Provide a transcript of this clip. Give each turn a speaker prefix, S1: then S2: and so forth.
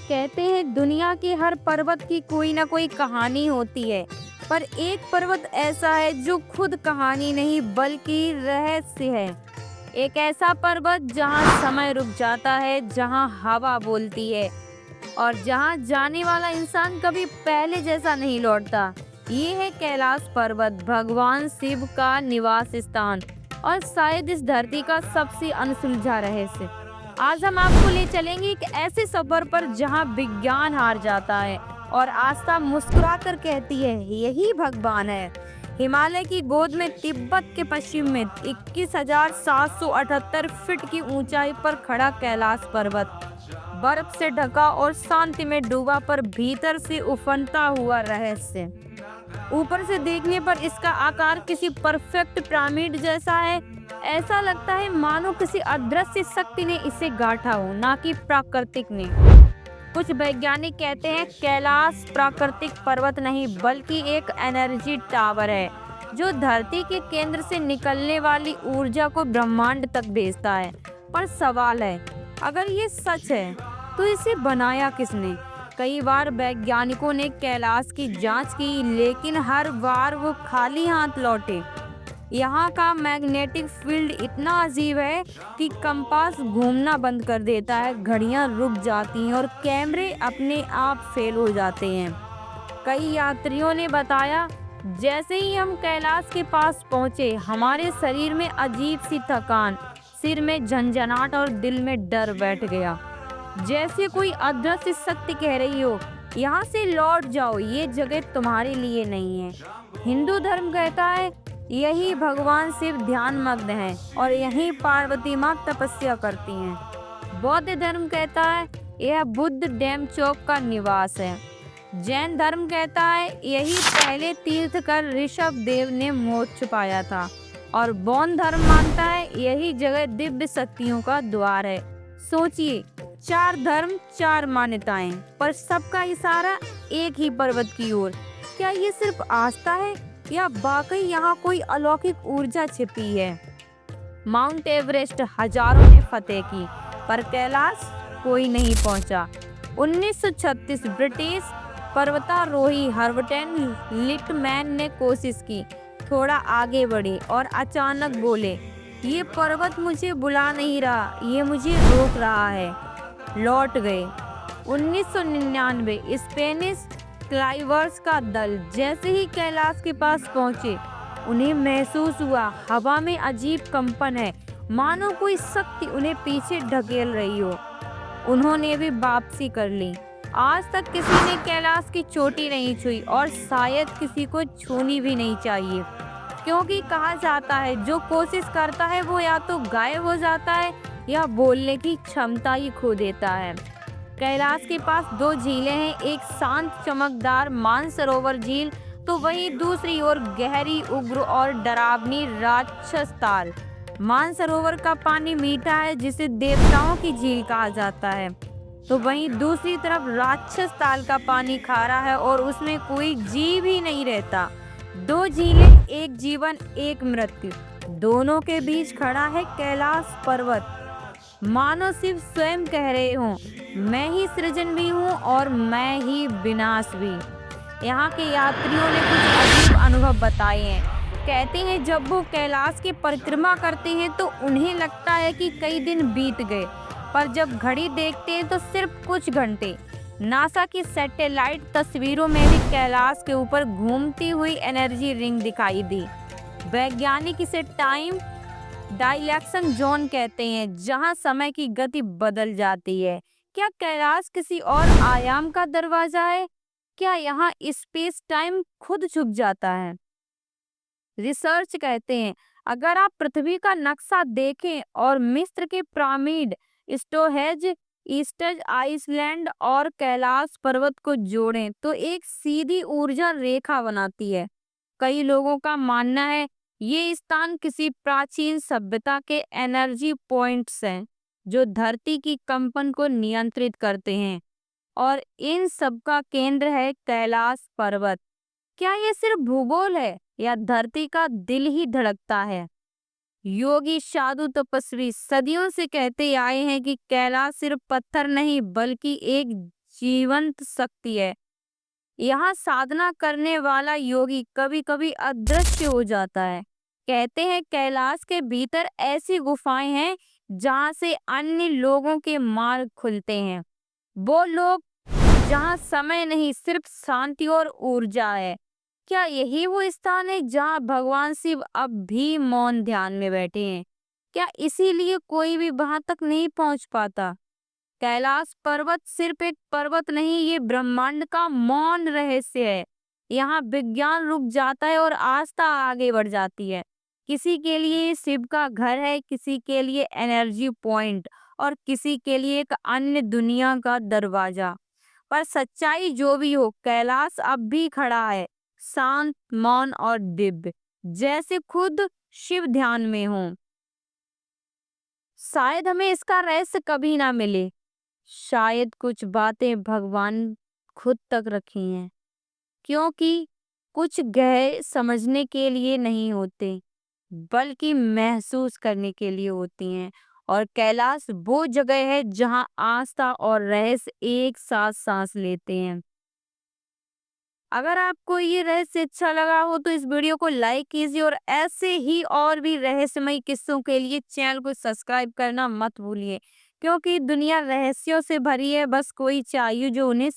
S1: कहते हैं दुनिया के हर पर्वत की कोई ना कोई कहानी होती है, पर एक पर्वत ऐसा है जो खुद कहानी नहीं बल्कि रहस्य है। एक ऐसा पर्वत जहाँ समय रुक जाता है, जहाँ हवा बोलती है और जहाँ जाने वाला इंसान कभी पहले जैसा नहीं लौटता। ये है कैलाश पर्वत, भगवान शिव का निवास स्थान और शायद इस धरती का सबसे अनसुलझा रहस्य। आज हम आपको ले चलेंगे एक ऐसे सफर पर जहाँ विज्ञान हार जाता है और आस्था मुस्कुराकर कहती है यही भगवान है। हिमालय की गोद में तिब्बत के पश्चिम में 21,778 फीट की ऊंचाई पर खड़ा कैलाश पर्वत, बर्फ से ढका और शांति में डूबा, पर भीतर से उफनता हुआ रहस्य। ऊपर से देखने पर इसका आकार किसी परफेक्ट पिरामिड जैसा है। ऐसा लगता है मानो किसी अदृश्य शक्ति ने इसे गांठा हो, ना कि प्राकृतिक ने। कुछ वैज्ञानिक कहते हैं कैलाश प्राकृतिक पर्वत नहीं बल्कि एक एनर्जी टावर है जो धरती के केंद्र से निकलने वाली ऊर्जा को ब्रह्मांड तक भेजता है। पर सवाल है, अगर ये सच है तो इसे बनाया किसने? कई बार वैज्ञानिकों ने कैलाश की जांच की, लेकिन हर बार वो खाली हाथ लौटे। यहाँ का मैग्नेटिक फील्ड इतना अजीब है कि कंपास घूमना बंद कर देता है, घड़ियाँ रुक जाती हैं और कैमरे अपने आप फेल हो जाते हैं। कई यात्रियों ने बताया, जैसे ही हम कैलाश के पास पहुँचे हमारे शरीर में अजीब सी थकान, सिर में झंझनाहट और दिल में डर बैठ गया, जैसे कोई अदृश्य शक्ति कह रही हो यहाँ से लौट जाओ, ये जगह तुम्हारे लिए नहीं है। हिंदू धर्म कहता है यही भगवान शिव ध्यान मग्न है और यही पार्वती माँ तपस्या करती हैं। बौद्ध धर्म कहता है यह बुद्ध डैम चौक का निवास है। जैन धर्म कहता है यही पहले तीर्थकर ऋषभ देव ने मोक्ष पाया था और बौद्ध धर्म मानता है यही जगह दिव्य शक्तियों का द्वार है। सोचिए, 4 धर्म 4 मान्यताएं, पर सबका इशारा एक ही पर्वत की ओर। क्या ये सिर्फ आस्था है या वाकई यहाँ कोई अलौकिक ऊर्जा छिपी है? माउंट एवरेस्ट हजारों ने फतेह की, पर कैलाश कोई नहीं पहुंचा। 1936 ब्रिटिश पर्वतारोही हर्बर्टन लिटमैन ने कोशिश की, थोड़ा आगे बढ़े और अचानक बोले ये पर्वत मुझे बुला नहीं रहा, ये मुझे रोक रहा है। लौट गए। 1999 स्पेनिश क्लाइवर्स का दल जैसे ही कैलाश के पास पहुंचे, उन्हें महसूस हुआ हवा में अजीब कंपन है, मानो कोई शक्ति उन्हें पीछे ढकेल रही हो। उन्होंने भी वापसी कर ली। आज तक किसी ने कैलाश की चोटी नहीं छुई और शायद किसी को छूनी भी नहीं चाहिए, क्योंकि कहा जाता है जो कोशिश करता है वो या तो गायब हो जाता है या बोलने की क्षमता ही खो देता है। कैलाश के पास 2 झीलें हैं, एक शांत चमकदार मानसरोवर झील, तो वहीं दूसरी ओर गहरी, उग्र और डरावनी राक्षस ताल। मानसरोवर का पानी मीठा है जिसे देवताओं की झील कहा जाता है, तो वहीं दूसरी तरफ राक्षस ताल का पानी खारा है और उसमें कोई जीव ही नहीं रहता। 2 झीलें, एक जीवन एक मृत्यु, दोनों के बीच खड़ा है कैलाश पर्वत। मानो शिव स्वयं कह रहे हो मैं ही सृजन भी हूँ और मैं ही विनाश भी। यहाँ के यात्रियों ने कुछ अजीब अनुभव बताए हैं। कहते हैं जब वो कैलाश की परिक्रमा करते हैं तो उन्हें लगता है कि कई दिन बीत गए, पर जब घड़ी देखते हैं तो सिर्फ कुछ घंटे। नासा की सैटेलाइट तस्वीरों में भी कैलाश के ऊपर घूमती हुई एनर्जी रिंग दिखाई दी। वैज्ञानिक इसे टाइम डायलेक्शन जोन कहते हैं, जहां समय की गति बदल जाती है। क्या कैलाश किसी और आयाम का दरवाजा है? क्या यहाँ स्पेस टाइम खुद छुप जाता है? रिसर्च कहते हैं अगर आप पृथ्वी का नक्शा देखें और मिस्र के पिरामिड, स्टोनहेंज, ईस्टर आइसलैंड और कैलाश पर्वत को जोड़ें तो एक सीधी ऊर्जा रेखा बनाती है। कई लोगों का मानना है ये स्थान किसी प्राचीन सभ्यता के एनर्जी पॉइंट्स हैं जो धरती की कंपन को नियंत्रित करते हैं, और इन सब का केंद्र है कैलाश पर्वत। क्या ये सिर्फ भूगोल है या धरती का दिल ही धड़कता है? योगी साधु तपस्वी सदियों से कहते आए हैं कि कैलाश सिर्फ पत्थर नहीं बल्कि एक जीवंत शक्ति है। यहाँ साधना करने वाला योगी कभी कभी अदृश्य हो जाता है। कहते हैं कैलाश के भीतर ऐसी गुफाएं हैं जहाँ से अन्य लोगों के मार्ग खुलते हैं। वो लोग जहाँ समय नहीं, सिर्फ शांति और ऊर्जा है। क्या यही वो स्थान है जहाँ भगवान शिव अब भी मौन ध्यान में बैठे हैं? क्या इसीलिए कोई भी वहां तक नहीं पहुंच पाता? कैलाश पर्वत सिर्फ एक पर्वत नहीं, ये ब्रह्मांड का मौन रहस्य है। यहाँ विज्ञान रुक जाता है और आस्था आगे बढ़ जाती है। किसी के लिए ये शिव का घर है, किसी के लिए एनर्जी पॉइंट, और किसी के लिए एक अन्य दुनिया का दरवाजा। पर सच्चाई जो भी हो, कैलाश अब भी खड़ा है, शांत, मौन और दिव्य, जैसे खुद शिव ध्यान में हो। शायद हमें इसका रहस्य कभी ना मिले, शायद कुछ बातें भगवान खुद तक रखी हैं, क्योंकि कुछ गहरे समझने के लिए नहीं होते, बल्कि महसूस करने के लिए होती हैं। और कैलाश वो जगह है जहां आस्था और रहस्य एक साथ सांस लेते हैं। अगर आपको ये रहस्य अच्छा लगा हो तो इस वीडियो को लाइक कीजिए, और ऐसे ही और भी रहस्यमय किस्सों के लिए चैनल को सब्सक्राइब करना मत भूलिए, क्योंकि दुनिया रहस्यों से भरी है, बस कोई चाहिए जो उन्हें